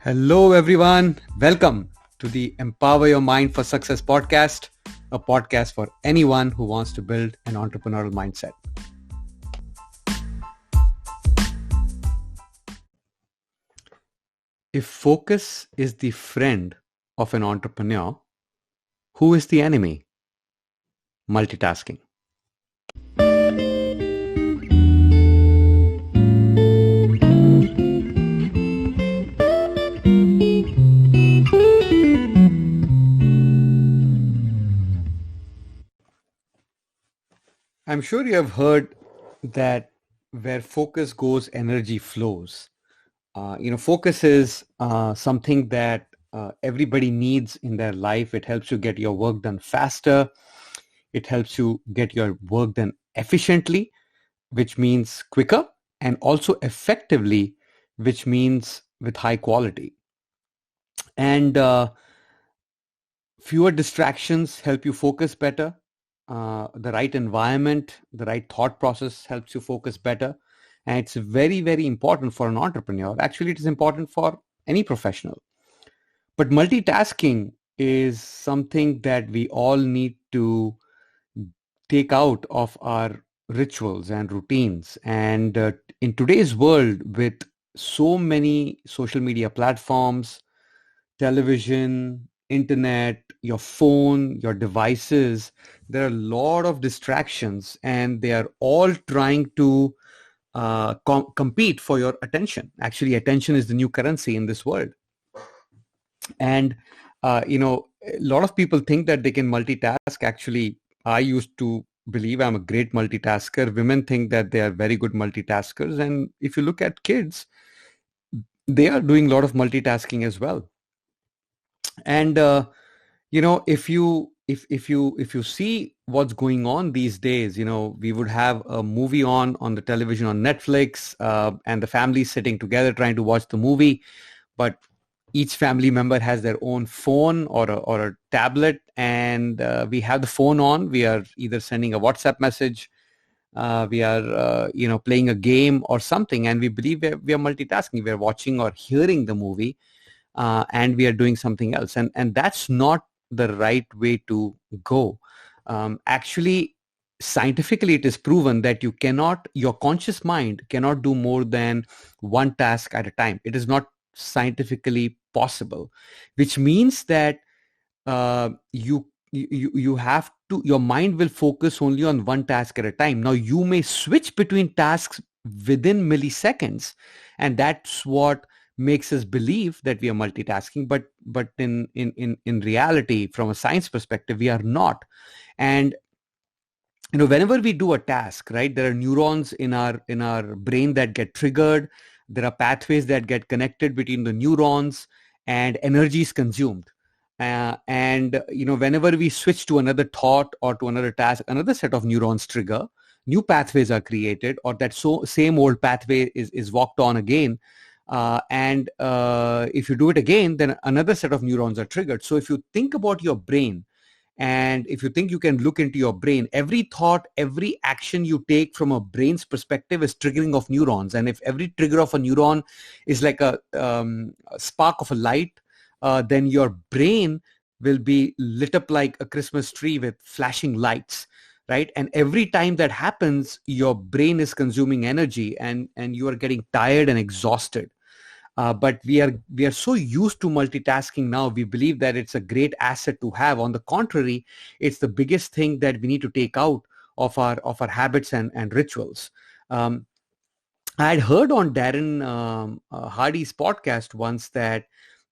Hello, everyone. Welcome to the Empower Your Mind for Success podcast, a podcast for anyone who wants to build an entrepreneurial mindset. If focus is the friend of an entrepreneur, who is the enemy? Multitasking. I'm sure you have heard that where focus goes, energy flows. Focus is something that everybody needs in their life. It helps you get your work done faster. It helps you get your work done efficiently, which means quicker, and also effectively, which means with high quality. And fewer distractions help you focus better. The right environment, the right thought process helps you focus better. And it's very, very important for an entrepreneur. Actually, it is important for any professional. But multitasking is something that we all need to take out of our rituals and routines. And in today's world, with so many social media platforms, television, internet, your phone, your devices, there are a lot of distractions, and they are all trying to compete for your attention. Actually, attention is the new currency in this world. And a lot of people think that they can multitask. Actually, I used to believe I'm a great multitasker. Women think that they are very good multitaskers, and if you look at kids, they are doing a lot of multitasking as well. And if you see what's going on these days, we would have a movie on the television on Netflix, and the family sitting together trying to watch the movie, but each family member has their own phone or a tablet, and we have the phone on. We are either sending a WhatsApp message, we are playing a game or something, and we believe we are multitasking. We are watching or hearing the movie, and we are doing something else, and that's not the right way to go. Actually, scientifically, it is proven that your conscious mind cannot do more than one task at a time. It is not scientifically possible, which means that you have to, your mind will focus only on one task at a time. Now, you may switch between tasks within milliseconds, and that's what makes us believe that we are multitasking, but in reality, from a science perspective, we are not. And whenever we do a task, right, there are neurons in our brain that get triggered. There are pathways that get connected between the neurons, and energy is consumed. And whenever we switch to another thought or to another task, another set of neurons trigger, new pathways are created, or that same old pathway is walked on again. And if you do it again, then another set of neurons are triggered. So if you think about your brain, and if you think you can look into your brain, every thought, every action you take from a brain's perspective is triggering of neurons. And if every trigger of a neuron is like a spark of a light, then your brain will be lit up like a Christmas tree with flashing lights, right? And every time that happens, your brain is consuming energy, and you are getting tired and exhausted. But we are so used to multitasking now. We believe that it's a great asset to have. On the contrary, it's the biggest thing that we need to take out of our habits and rituals. Um, I had heard on Darren Hardy's podcast once that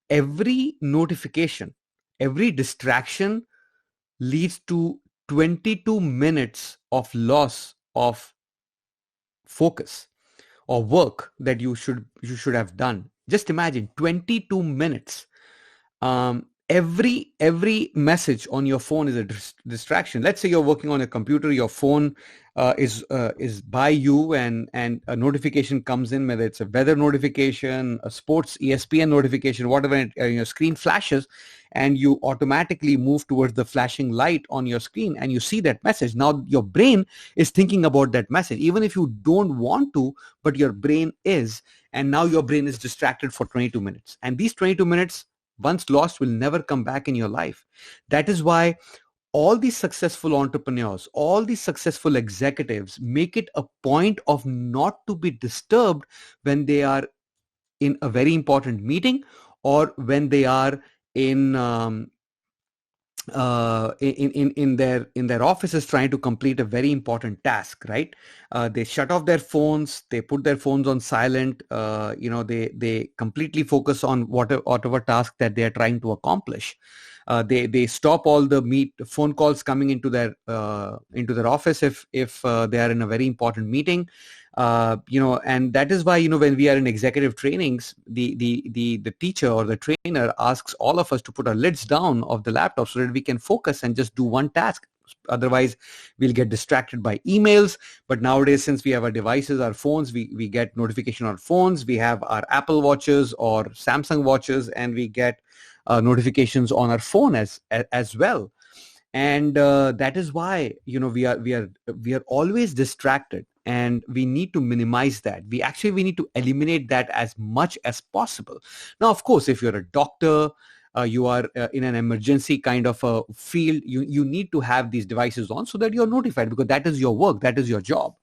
every notification, every distraction leads to 22 minutes of loss of focus or work that you should have done. Just imagine 22 minutes. every message on your phone is a distraction. Let's say you're working on a computer, your phone is by you, and a notification comes in, whether it's a weather notification, a sports ESPN notification, whatever, your screen flashes, and you automatically move towards the flashing light on your screen, and you see that message. Now your brain is thinking about that message, even if you don't want to, but your brain is. And now your brain is distracted for 22 minutes, and these 22 minutes, once lost, will never come back in your life. That is why all these successful entrepreneurs, all these successful executives make it a point of not to be disturbed when they are in a very important meeting, or when they are in in their offices trying to complete a very important task, right? They shut off their phones, they put their phones on silent. They completely focus on whatever task that they are trying to accomplish. They stop all the phone calls coming into their office if they are in a very important meeting. And that is why, when we are in executive trainings, the teacher or the trainer asks all of us to put our lids down of the laptop so that we can focus and just do one task. Otherwise we'll get distracted by emails. But nowadays, since we have our devices, our phones, we get notification on our phones, we have our Apple watches or Samsung watches, and we get notifications on our phone as well. And that is why, we are always distracted, and we need to minimize that. We need to eliminate that as much as possible. Now, of course, if you're a doctor, you are in an emergency kind of a field, you need to have these devices on so that you're notified, because that is your work, that is your job.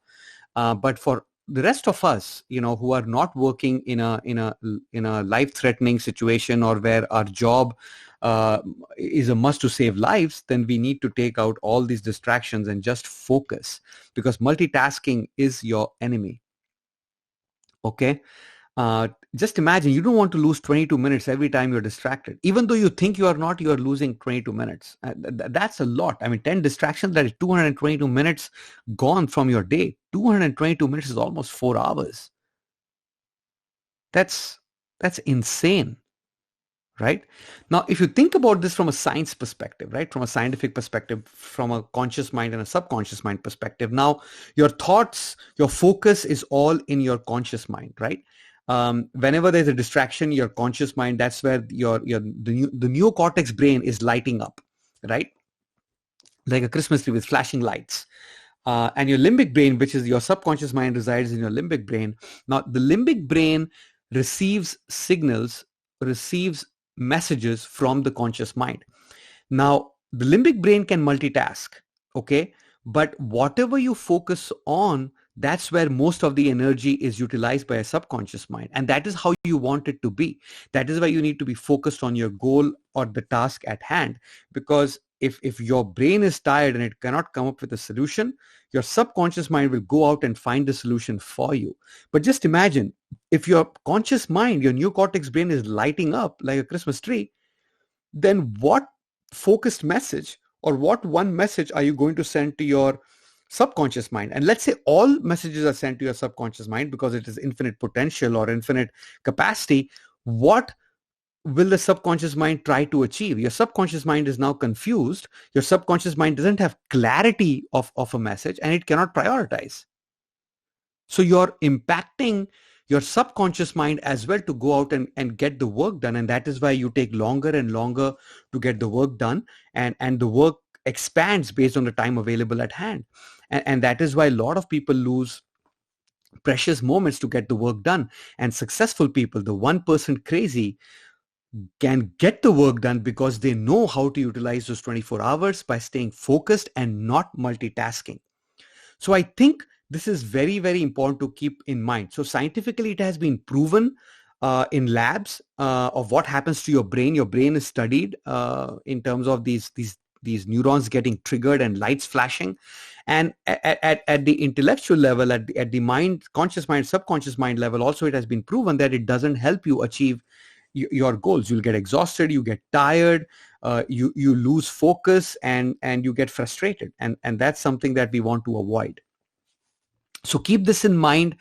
But for the rest of us, who are not working in a life-threatening situation, or where our job uh, is a must to save lives, then we need to take out all these distractions and just focus, because multitasking is your enemy. Okay. Just imagine, you don't want to lose 22 minutes every time you're distracted. Even though you think you are not, you are losing 22 minutes. That's a lot. I mean, 10 distractions, that is 222 minutes gone from your day. 222 minutes is almost 4 hours. That's insane, right? Now, if you think about this from a science perspective, right, from a scientific perspective, from a conscious mind and a subconscious mind perspective, now your thoughts, your focus is all in your conscious mind, right? Whenever there's a distraction, your conscious mind, that's where the neocortex brain is lighting up, right? Like a Christmas tree with flashing lights. And your limbic brain, which is your subconscious mind, resides in your limbic brain. Now, the limbic brain receives signals, receives messages from the conscious mind. Now, the limbic brain can multitask, okay? But whatever you focus on, that's where most of the energy is utilized by a subconscious mind. And that is how you want it to be. That is why you need to be focused on your goal or the task at hand. Because if your brain is tired and it cannot come up with a solution, your subconscious mind will go out and find the solution for you. But just imagine, if your conscious mind, your neocortex brain is lighting up like a Christmas tree, then what focused message, or what one message are you going to send to your subconscious mind? And let's say all messages are sent to your subconscious mind because it is infinite potential or infinite capacity. What will the subconscious mind try to achieve? Your subconscious mind is now confused. Your subconscious mind doesn't have clarity of a message, and it cannot prioritize. So you're impacting your subconscious mind as well to go out and get the work done. And that is why you take longer and longer to get the work done. And the work expands based on the time available at hand. And that is why a lot of people lose precious moments to get the work done. And successful people, the 1% crazy, can get the work done because they know how to utilize those 24 hours by staying focused and not multitasking. So I think this is very, very important to keep in mind. So scientifically, it has been proven in labs of what happens to your brain. Your brain is studied in terms of these neurons getting triggered and lights flashing. And at the intellectual level, at the mind, conscious mind, subconscious mind level, also it has been proven that it doesn't help you achieve your goals. You'll get exhausted, you get tired, you lose focus, and you get frustrated. And that's something that we want to avoid. So keep this in mind.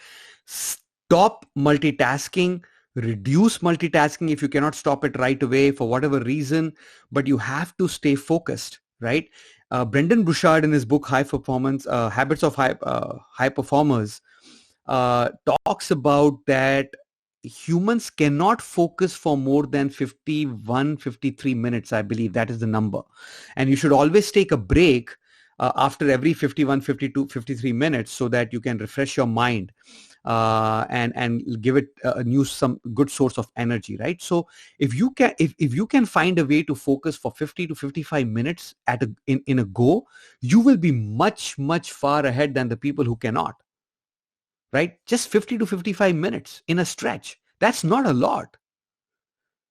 Stop multitasking. reduce multitasking if you cannot stop it right away for whatever reason, but you have to stay focused, right? Brendan Burchard in his book High Performance Habits of High Performers talks about that humans cannot focus for more than 53 minutes. I believe that is the number, and you should always take a break after every 51, 52, 53 minutes so that you can refresh your mind and give it a new some good source of energy, right? So if you can find a way to focus for 50 to 55 minutes in a go, you will be much far ahead than the people who cannot, right? Just 50 to 55 minutes in a stretch. That's not a lot.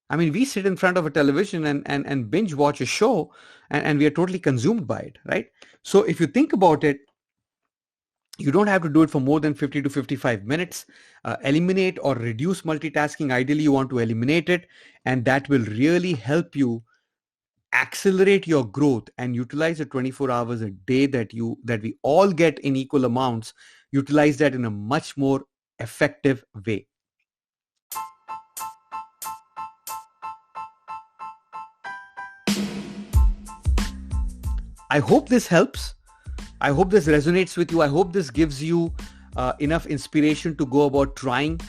I mean, we sit in front of a television and binge watch a show and we are totally consumed by it, right? So if you think about it, you don't have to do it for more than 50 to 55 minutes. Eliminate or reduce multitasking. Ideally, you want to eliminate it, and that will really help you accelerate your growth and utilize the 24 hours a day that we all get in equal amounts. Utilize that in a much more effective way. I hope this helps. I hope this resonates with you. I hope this gives you enough inspiration to go about trying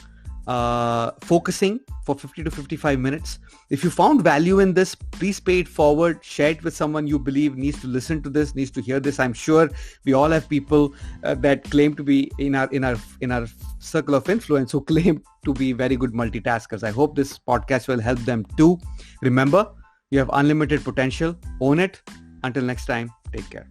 focusing for 50 to 55 minutes. If you found value in this, please pay it forward. Share it with someone you believe needs to listen to this, needs to hear this. I'm sure we all have people that claim to be in our circle of influence who claim to be very good multitaskers. I hope this podcast will help them too. Remember, you have unlimited potential. Own it. Until next time, take care.